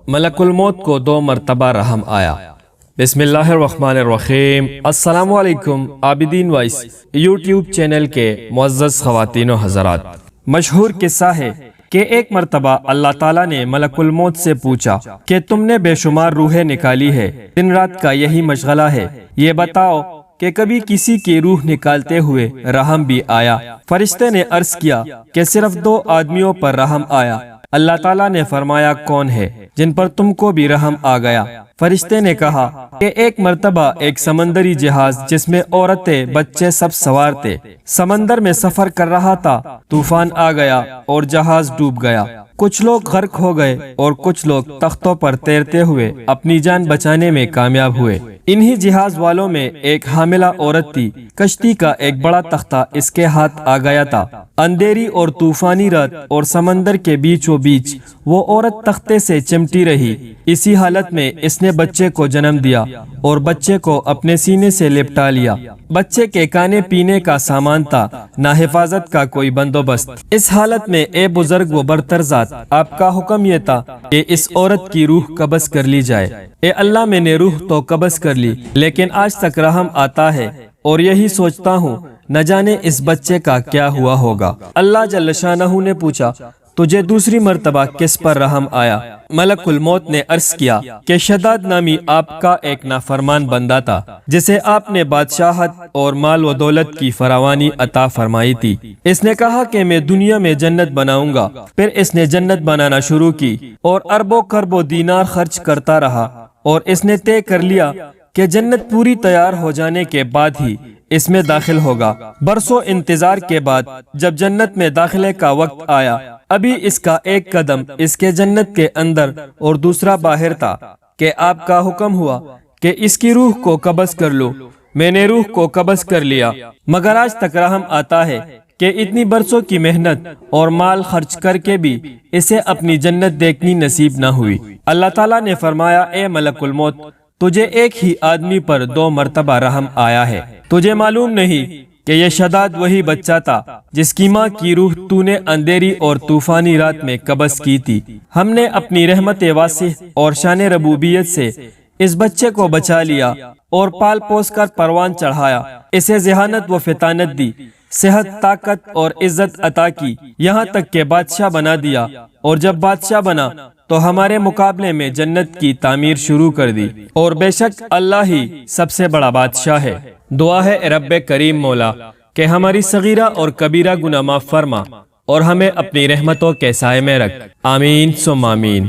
ملک الموت کو 2 مرتبہ رحم آیا۔ بسم اللہ الرحمن الرحیم۔ السلام علیکم عابدین وائس یوٹیوب چینل کے معزز خواتین و حضرات۔ مشہور قصہ ہے کہ ایک مرتبہ اللہ تعالیٰ نے ملک الموت سے پوچھا کہ تم نے بے شمار روحیں نکالی ہے، دن رات کا یہی مشغلہ ہے، یہ بتاؤ کہ کبھی کسی کی روح نکالتے ہوئے رحم بھی آیا؟ فرشتے نے عرض کیا کہ صرف 2 آدمیوں پر رحم آیا۔ اللہ تعالیٰ نے فرمایا کون ہے جن پر تم کو بھی رحم آ گیا؟ فرشتے نے کہا کہ ایک مرتبہ ایک سمندری جہاز جس میں عورتیں بچے سب سوار تھے سمندر میں سفر کر رہا تھا، طوفان آ گیا اور جہاز ڈوب گیا۔ کچھ لوگ غرق ہو گئے اور کچھ لوگ تختوں پر تیرتے ہوئے اپنی جان بچانے میں کامیاب ہوئے۔ انہی جہاز والوں میں ایک حاملہ عورت تھی، کشتی کا ایک بڑا تختہ اس کے ہاتھ آ گیا تھا۔ اندھیری اور طوفانی رات اور سمندر کے بیچوں بیچ وہ عورت تختے سے چمٹی رہی۔ اسی حالت میں اس نے بچے کو جنم دیا اور بچے کو اپنے سینے سے لپٹا لیا۔ بچے کے کھانے پینے کا سامان تھا، نہ حفاظت کا کوئی بندوبست۔ اس حالت میں اے بزرگ و برتر ذات، آپ کا حکم یہ تھا کہ اس عورت کی روح قبض کر لی جائے۔ اے اللہ، میں نے روح تو قبض کر لی، لیکن آج تک رحم آتا ہے اور یہی سوچتا ہوں نہ جانے اس بچے کا کیا ہوا ہوگا۔ اللہ جل شانہ نے پوچھا تجھے دوسری مرتبہ کس پر رحم آیا؟ ملک الموت نے عرض کیا کہ شداد نامی آپ کا ایک نافرمان بندہ تھا جسے آپ نے بادشاہت اور مال و دولت کی فراوانی عطا فرمائی تھی۔ اس نے کہا کہ میں دنیا میں جنت بناؤں گا، پھر اس نے جنت بنانا شروع کی اور اربوں کربوں دینار خرچ کرتا رہا، اور اس نے طے کر لیا کہ جنت پوری تیار ہو جانے کے بعد ہی اس میں داخل ہوگا۔ برسوں انتظار کے بعد جب جنت میں داخلے کا وقت آیا، ابھی اس کا ایک قدم اس کے جنت کے اندر اور دوسرا باہر تھا کہ آپ کا حکم ہوا کہ اس کی روح کو قبض کر لو۔ میں نے روح کو قبض کر لیا، مگر آج تک رحم آتا ہے کہ اتنی برسوں کی محنت اور مال خرچ کر کے بھی اسے اپنی جنت دیکھنی نصیب نہ ہوئی۔ اللہ تعالیٰ نے فرمایا اے ملک الموت، تجھے ایک ہی آدمی پر 2 مرتبہ رحم آیا ہے۔ تجھے معلوم نہیں کہ یہ شداد وہی بچہ تھا جس کی ماں کی روح تو نے اندھیری اور طوفانی رات میں قبض کی تھی۔ ہم نے اپنی رحمت واسع اور شان ربوبیت سے اس بچے کو بچا لیا اور پال پوس کر پروان چڑھایا، اسے ذہانت و فطانت دی، صحت، طاقت اور عزت عطا کی، یہاں تک کہ بادشاہ بنا دیا، اور جب بادشاہ بنا تو ہمارے مقابلے میں جنت کی تعمیر شروع کر دی، اور بے شک اللہ ہی سب سے بڑا بادشاہ ہے۔ دعا ہے رب کریم مولا کہ ہماری صغیرہ اور کبیرہ گناہ معاف فرما اور ہمیں اپنی رحمتوں کے سائے میں رکھ، آمین ثم آمین۔